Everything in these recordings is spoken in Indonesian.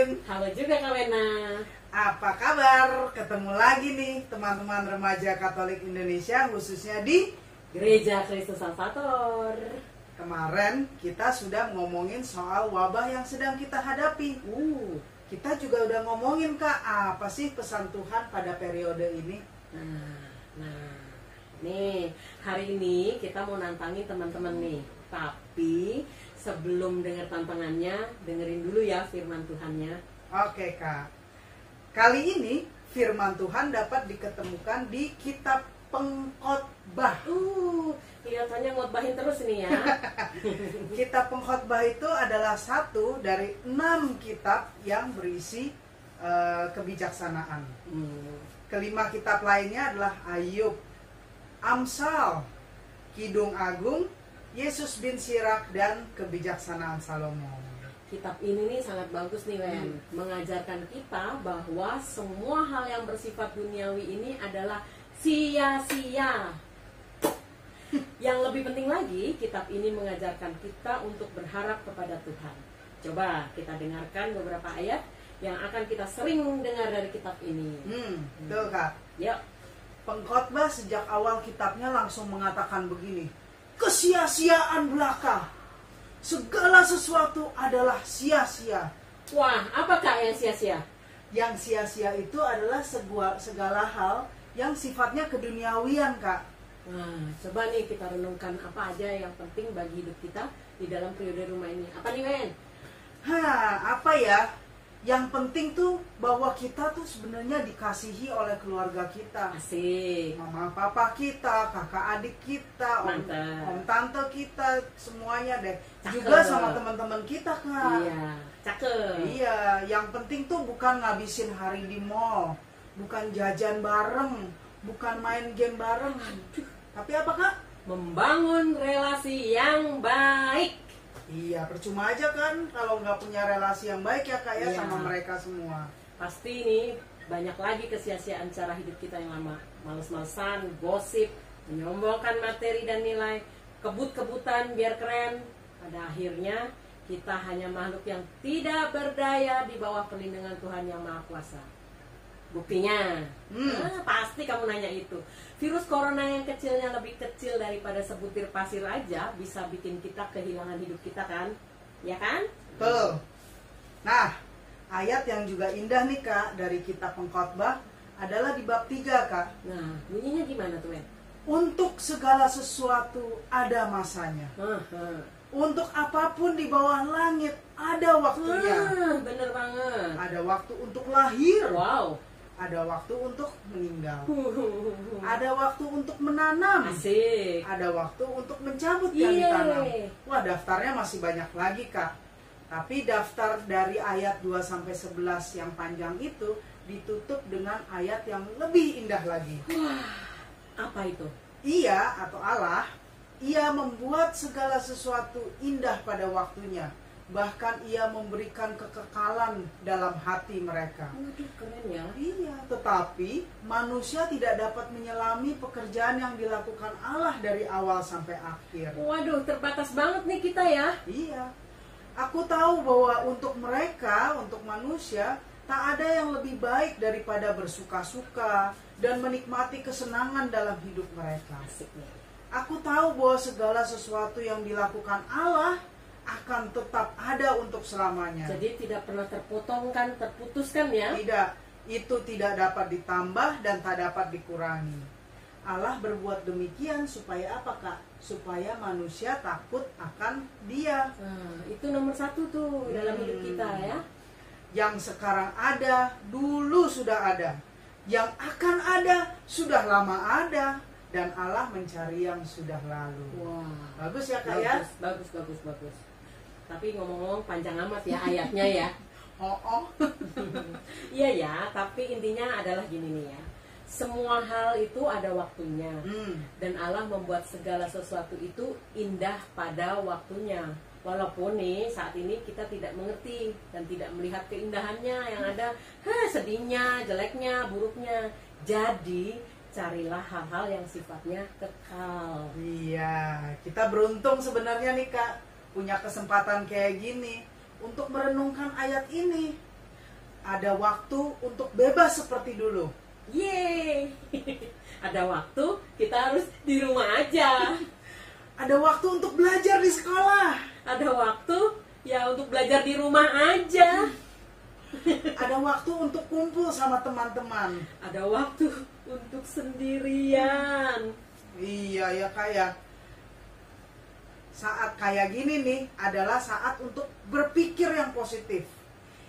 Lin. Halo juga Kak Wena. Apa kabar? Ketemu lagi nih teman-teman remaja Katolik Indonesia, khususnya di Gereja Kristus Salvator. Kemarin kita sudah ngomongin soal wabah yang sedang kita hadapi. Kita juga udah ngomongin Kak, apa sih pesan Tuhan pada periode ini? Nih hari ini kita mau nantangin teman-teman nih. Tapi sebelum dengar tantangannya, dengerin dulu ya firman Tuhannya. Oke Kak. Kali ini firman Tuhan dapat diketemukan di kitab Pengkhotbah. Kelihatannya ngotbahin terus nih ya. Kitab Pengkhotbah itu adalah satu dari 6 kitab yang berisi kebijaksanaan. Kelima kitab lainnya adalah Ayub, Amsal, Kidung Agung, Yesus bin Sirak, dan Kebijaksanaan Salomo. Kitab ini nih sangat bagus nih Wen, mengajarkan kita bahwa semua hal yang bersifat duniawi ini adalah sia-sia. Yang lebih penting lagi, kitab ini mengajarkan kita untuk berharap kepada Tuhan. Coba kita dengarkan beberapa ayat yang akan kita sering dengar dari kitab ini. Betul Kak. Yuk. Pengkhotbah sejak awal kitabnya langsung mengatakan begini: kesia-siaan belaka. Segala sesuatu adalah sia-sia. Wah, apakah yang sia-sia? Yang sia-sia itu adalah segala hal yang sifatnya keduniawian Kak. Nah, coba nih kita renungkan apa aja yang penting bagi hidup kita di dalam periode rumah ini. Apa nih Wen? Apa ya? Yang penting tuh bahwa kita tuh sebenarnya dikasihi oleh keluarga kita. Asik. Mama papa kita, kakak adik kita, om tante kita, semuanya deh. Cakep. Juga sama teman-teman kita Kak. Iya, cakep. Iya, yang penting tuh bukan ngabisin hari di mall, bukan jajan bareng, bukan main game bareng. Tapi apa Kak? Membangun relasi yang baik. Iya, percuma aja kan kalau nggak punya relasi yang baik ya Kak ya, Iya. sama mereka semua. Pasti nih banyak lagi kesia-siaan cara hidup kita yang lama. Males-malesan, gosip, menyombongkan materi dan nilai, kebut-kebutan biar keren. Pada akhirnya kita hanya makhluk yang tidak berdaya di bawah perlindungan Tuhan yang Maha Kuasa. Buktinya, pasti kamu nanya itu. Virus corona yang kecilnya lebih kecil daripada sebutir pasir aja bisa bikin kita kehilangan hidup kita kan? Ya kan? Betul. Nah, ayat yang juga indah nih Kak dari kitab Pengkhotbah adalah di bab 3 Kak. Nah, bunyinya gimana tuh Wen? Untuk segala sesuatu ada masanya. Untuk apapun di bawah langit ada waktunya. Bener banget. Ada waktu untuk lahir. Wow. Ada waktu untuk meninggal. Ada waktu untuk menanam. Asik. Ada waktu untuk mencabut yang ditanam. Yeay. Wah, daftarnya masih banyak lagi Kak. Tapi daftar dari ayat 2-11 yang panjang itu ditutup dengan ayat yang lebih indah lagi. Apa itu? Ia atau Allah, ia membuat segala sesuatu indah pada waktunya. Bahkan ia memberikan kekekalan dalam hati mereka. Waduh, keren ya. Iya, tetapi manusia tidak dapat menyelami pekerjaan yang dilakukan Allah dari awal sampai akhir. Waduh, terbatas banget nih kita ya. Iya, aku tahu bahwa untuk mereka, untuk manusia, tak ada yang lebih baik daripada bersuka-suka dan menikmati kesenangan dalam hidup mereka. Asik nih. Aku tahu bahwa segala sesuatu yang dilakukan Allah akan tetap ada untuk selamanya. Jadi tidak pernah terpotongkan, terputuskan ya. Tidak, itu tidak dapat ditambah dan tak dapat dikurangi. Allah berbuat demikian supaya apa Kak? Supaya manusia takut akan Dia. Nah, itu nomor 1 tuh dalam hidup kita ya. Yang sekarang ada, dulu sudah ada. Yang akan ada, sudah lama ada. Dan Allah mencari yang sudah lalu. Wah, Bagus ya Kak ya? bagus. Tapi ngomong-ngomong panjang amat ya ayatnya ya. Iya ya, tapi intinya adalah gini nih ya. Semua hal itu ada waktunya. Dan Allah membuat segala sesuatu itu indah pada waktunya. Walaupun nih saat ini kita tidak mengerti dan tidak melihat keindahannya, yang ada sedihnya, jeleknya, buruknya. Jadi carilah hal-hal yang sifatnya kekal. Iya, kita beruntung sebenarnya nih Kak, punya kesempatan kayak gini untuk merenungkan ayat ini. Ada waktu untuk bebas seperti dulu. Yeay. Ada waktu, kita harus di rumah aja. Ada waktu untuk belajar di sekolah. Ada waktu ya untuk belajar di rumah aja. Ada waktu untuk kumpul sama teman-teman. Ada waktu untuk sendirian. Iya ya kayak saat kayak gini nih adalah saat untuk berpikir yang positif.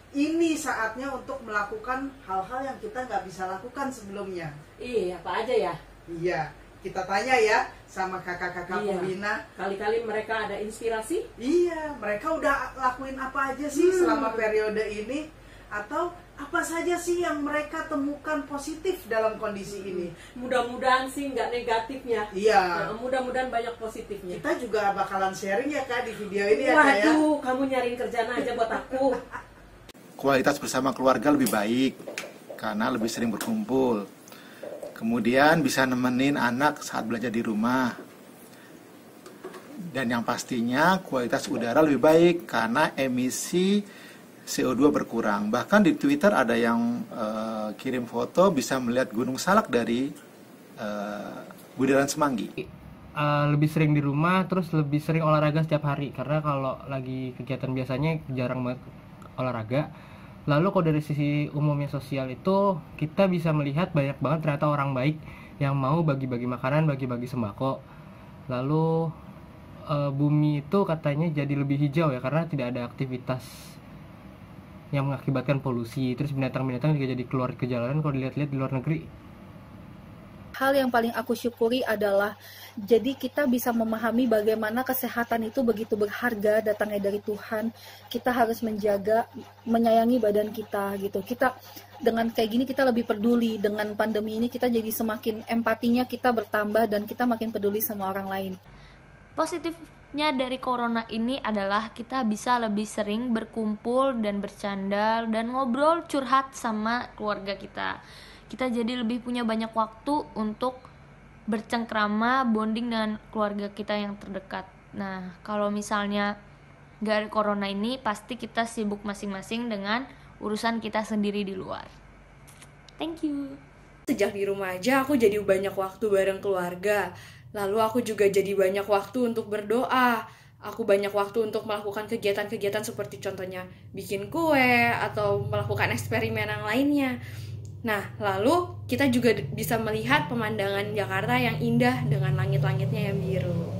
Ini saatnya untuk melakukan hal-hal yang kita nggak bisa lakukan sebelumnya. Iya, apa aja ya? Iya, kita tanya ya sama kakak-kakak pembina. Kali-kali mereka ada inspirasi? Iya, mereka udah lakuin apa aja sih selama periode ini? Atau apa saja sih yang mereka temukan positif dalam kondisi ini? Mudah-mudahan sih nggak negatifnya. Iya. Nah, mudah-mudahan banyak positifnya. Kita juga bakalan sharing ya Kak di video ini ya Kak ya. Waduh, kamu nyariin kerjaan aja buat aku. Kualitas bersama keluarga lebih baik karena lebih sering berkumpul. Kemudian bisa nemenin anak saat belajar di rumah. Dan yang pastinya kualitas udara lebih baik karena emisi CO2 berkurang. Bahkan di Twitter ada yang kirim foto bisa melihat Gunung Salak dari Bundaran Semanggi. Lebih sering di rumah, terus lebih sering olahraga setiap hari. Karena kalau lagi kegiatan biasanya jarang banget olahraga. Lalu kalau dari sisi umumnya sosial itu kita bisa melihat banyak banget ternyata orang baik yang mau bagi-bagi makanan, bagi-bagi sembako. Lalu bumi itu katanya jadi lebih hijau ya karena tidak ada aktivitas yang mengakibatkan polusi. Terus binatang-binatang juga jadi keluar ke jalanan kalau dilihat-lihat di luar negeri. Hal yang paling aku syukuri adalah jadi kita bisa memahami bagaimana kesehatan itu begitu berharga datangnya dari Tuhan. Kita harus menjaga, menyayangi badan kita gitu. Kita dengan kayak gini kita lebih peduli dengan pandemi ini, kita jadi semakin empatinya kita bertambah dan kita makin peduli sama orang lain. Positifnya dari corona ini adalah kita bisa lebih sering berkumpul dan bercanda dan ngobrol curhat sama keluarga kita. Kita jadi lebih punya banyak waktu untuk bercengkrama, bonding dengan keluarga kita yang terdekat. Nah, kalau misalnya gak ada corona ini, pasti kita sibuk masing-masing dengan urusan kita sendiri di luar. Thank you. Sejak di rumah aja aku jadi banyak waktu bareng keluarga. Lalu aku juga jadi banyak waktu untuk berdoa. Aku banyak waktu untuk melakukan kegiatan-kegiatan seperti contohnya bikin kue atau melakukan eksperimen yang lainnya. Nah, lalu kita juga bisa melihat pemandangan Jakarta yang indah dengan langit-langitnya yang biru.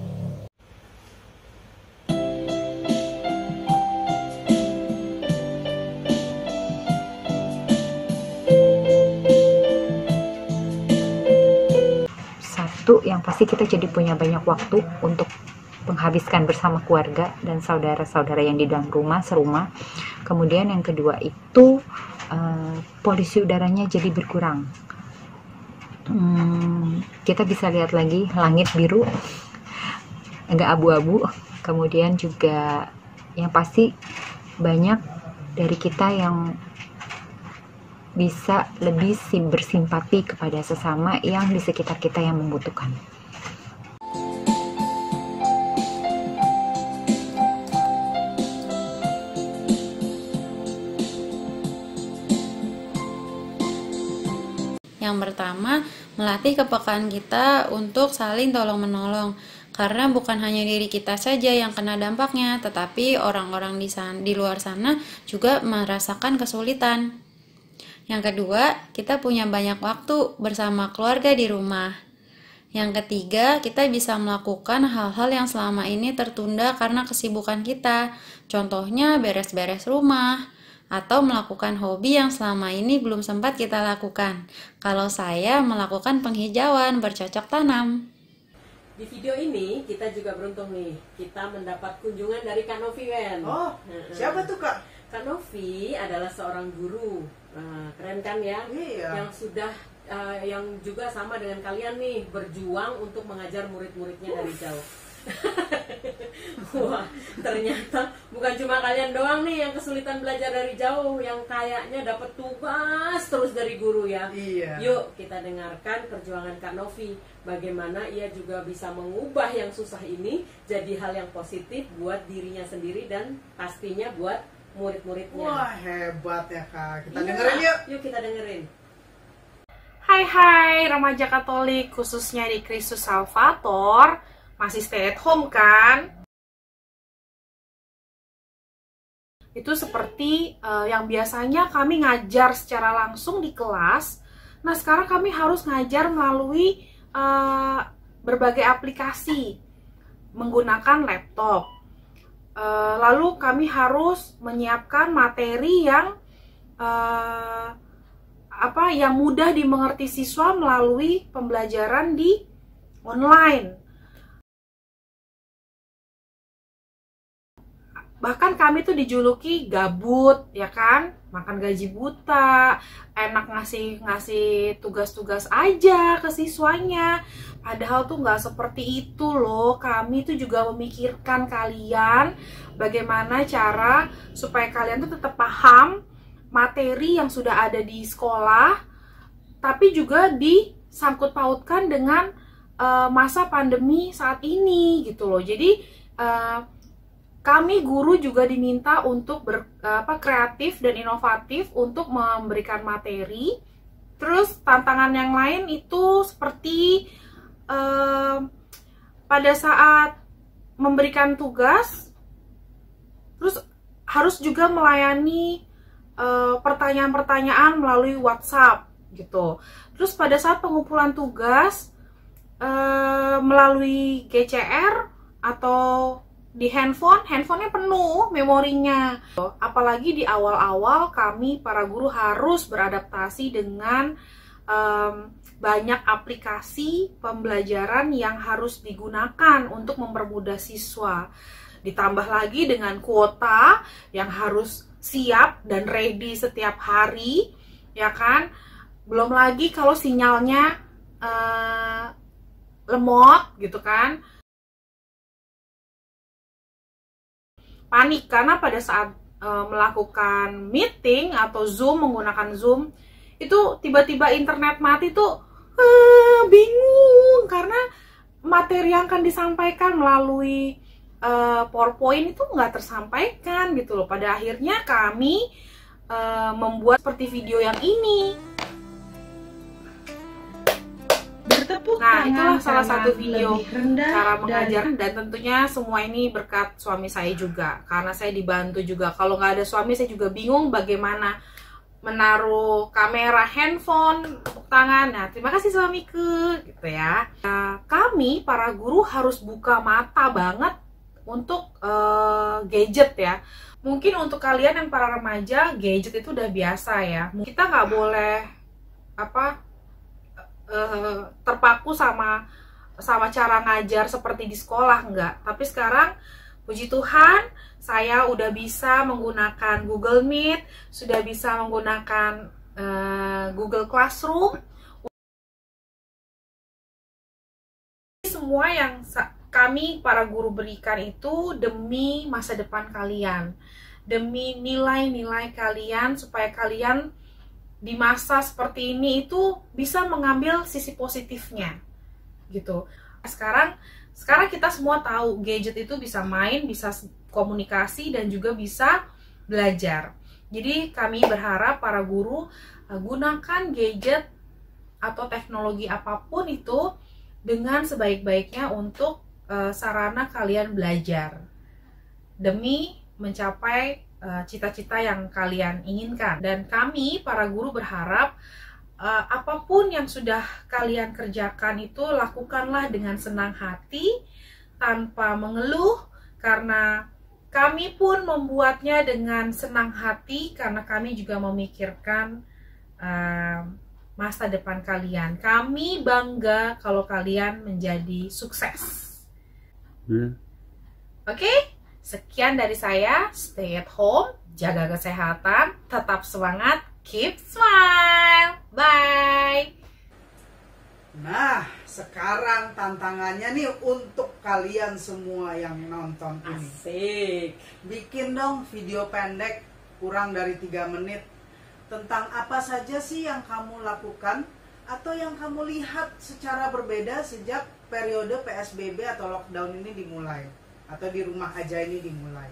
Satu, yang pasti kita jadi punya banyak waktu untuk menghabiskan bersama keluarga dan saudara-saudara yang di dalam rumah, serumah. Kemudian yang kedua itu polusi udaranya jadi berkurang. Kita bisa lihat lagi langit biru, agak abu-abu. Kemudian juga yang pasti banyak dari kita yang bisa lebih bersimpati kepada sesama yang di sekitar kita yang membutuhkan. Yang pertama, melatih kepekaan kita untuk saling tolong-menolong. Karena bukan hanya diri kita saja yang kena dampaknya, tetapi orang-orang di luar sana juga merasakan kesulitan. Yang kedua, kita punya banyak waktu bersama keluarga di rumah. Yang ketiga, kita bisa melakukan hal-hal yang selama ini tertunda karena kesibukan kita. Contohnya beres-beres rumah, atau melakukan hobi yang selama ini belum sempat kita lakukan. Kalau saya melakukan penghijauan, bercocok tanam. Di video ini kita juga beruntung nih, kita mendapat kunjungan dari Kak Novi Wen. Oh, siapa tuh Kak? Kak Novi adalah seorang guru, keren kan ya? Iya. Yang sudah, yang juga sama dengan kalian nih, berjuang untuk mengajar murid-muridnya dari jauh. Wah, ternyata bukan cuma kalian doang nih yang kesulitan belajar dari jauh, yang kayaknya dapat tugas terus dari guru ya. Iya. Yuk kita dengarkan perjuangan Kak Novi, bagaimana ia juga bisa mengubah yang susah ini jadi hal yang positif buat dirinya sendiri dan pastinya buat murid-muridnya. Wah, hebat ya Kak. Kita Iya, dengerin yuk. Yuk kita dengerin. Hai remaja Katolik, khususnya di Kristus Salvator. Masih stay at home kan? Itu seperti yang biasanya kami ngajar secara langsung di kelas. Nah, sekarang kami harus ngajar melalui berbagai aplikasi menggunakan laptop. Lalu kami harus menyiapkan materi yang yang mudah dimengerti siswa melalui pembelajaran di online. Bahkan kami tuh dijuluki gabut, ya kan? Makan gaji buta, enak ngasih tugas-tugas aja ke siswanya. Padahal tuh nggak seperti itu loh. Kami tuh juga memikirkan kalian bagaimana cara supaya kalian tuh tetap paham materi yang sudah ada di sekolah, tapi juga disangkut pautkan dengan masa pandemi saat ini gitu loh. Jadi kami guru juga diminta untuk kreatif dan inovatif untuk memberikan materi. Terus tantangan yang lain itu seperti pada saat memberikan tugas, terus harus juga melayani pertanyaan-pertanyaan melalui WhatsApp gitu. Terus pada saat pengumpulan tugas melalui GCR atau di handphonenya penuh memorinya. Apalagi di awal-awal kami para guru harus beradaptasi dengan banyak aplikasi pembelajaran yang harus digunakan untuk mempermudah siswa. Ditambah lagi dengan kuota yang harus siap dan ready setiap hari, ya kan? Belum lagi kalau sinyalnya lemot gitu kan. Panik karena pada saat melakukan meeting atau Zoom, menggunakan Zoom, itu tiba-tiba internet mati tuh bingung karena materi yang akan disampaikan melalui PowerPoint itu nggak tersampaikan gitu loh. Pada akhirnya kami membuat seperti video yang ini. Nah, itulah salah satu video cara mengajar, dan tentunya semua ini berkat suami saya juga, karena saya dibantu juga. Kalau nggak ada suami, saya juga bingung bagaimana menaruh kamera handphone, tepuk tangan. Nah, terima kasih suamiku, gitu ya. Nah, kami para guru harus buka mata banget untuk gadget ya. Mungkin untuk kalian yang para remaja, gadget itu udah biasa ya. Kita nggak boleh terpaku sama cara ngajar seperti di sekolah, enggak. Tapi sekarang puji Tuhan, saya udah bisa menggunakan Google Meet, sudah bisa menggunakan Google Classroom. Semua yang kami para guru berikan itu demi masa depan kalian, demi nilai-nilai kalian, supaya kalian di masa seperti ini itu bisa mengambil sisi positifnya gitu. Sekarang kita semua tahu gadget itu bisa main, bisa komunikasi, dan juga bisa belajar. Jadi kami berharap para guru gunakan gadget atau teknologi apapun itu dengan sebaik-baiknya untuk sarana kalian belajar demi mencapai cita-cita yang kalian inginkan. Dan kami para guru berharap apapun yang sudah kalian kerjakan itu lakukanlah dengan senang hati, tanpa mengeluh, karena kami pun membuatnya dengan senang hati, karena kami juga memikirkan masa depan kalian. Kami bangga kalau kalian menjadi sukses. Oke? Sekian dari saya, stay at home, jaga kesehatan, tetap semangat, keep smile, bye. Nah, sekarang tantangannya nih untuk kalian semua yang nonton ini. Asik. Bikin dong video pendek kurang dari 3 menit tentang apa saja sih yang kamu lakukan atau yang kamu lihat secara berbeda sejak periode PSBB atau lockdown ini dimulai, atau di rumah aja ini dimulai.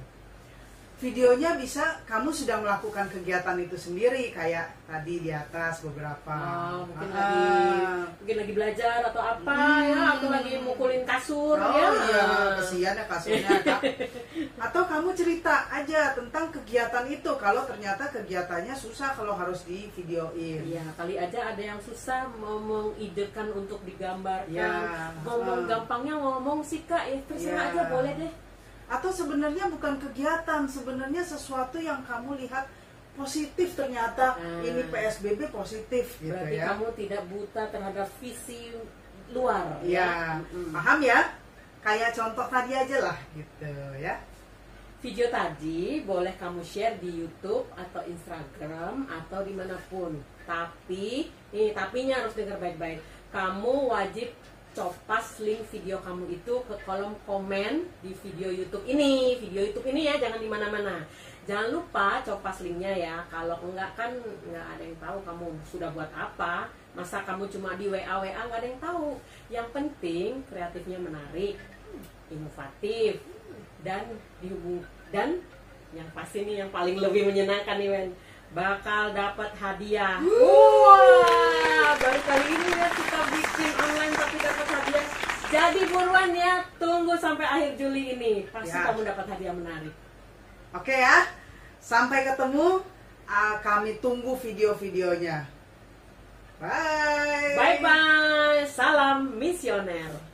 videonya bisa kamu sudah melakukan kegiatan itu sendiri, kayak tadi di atas beberapa. Mungkin lagi belajar atau apa ya, atau lagi mukulin kasur ya. Iya, kesian ya kasurnya. Kak. Atau kamu cerita aja tentang kegiatan itu, kalau ternyata kegiatannya susah kalau harus di videoin. Iya, kali aja ada yang susah mau mengidekan untuk digambarkan. Ya, Ngomong gampangnya ngomong sih Kak, ya terserah aja, boleh deh. Atau sebenarnya bukan kegiatan, sebenarnya sesuatu yang kamu lihat positif, ternyata ini PSBB positif gitu. Berarti ya. kamu tidak buta terhadap visi luar. Ya, paham ya? Kayak contoh tadi aja lah gitu ya. Video tadi boleh kamu share di YouTube atau Instagram atau dimanapun. Tapi, tapinya harus dengar baik-baik. Kamu wajib copas link video kamu itu ke kolom komen di video YouTube ini. Video YouTube ini ya, jangan di mana-mana. Jangan lupa copas linknya ya. Kalau enggak kan nggak ada yang tahu kamu sudah buat apa. Masa kamu cuma di WA nggak ada yang tahu. Yang penting kreatifnya menarik, inovatif, dan yang pasti nih yang paling lebih menyenangkan nih Wen, bakal dapat hadiah. Wah, baru kali ini ya kita bikin online tapi dapat hadiah. Jadi buruan ya, tunggu sampai akhir Juli ini, pasti kamu dapat hadiah menarik. Oke ya, sampai ketemu. Kami tunggu video-videonya. Bye. Bye bye, salam misioner.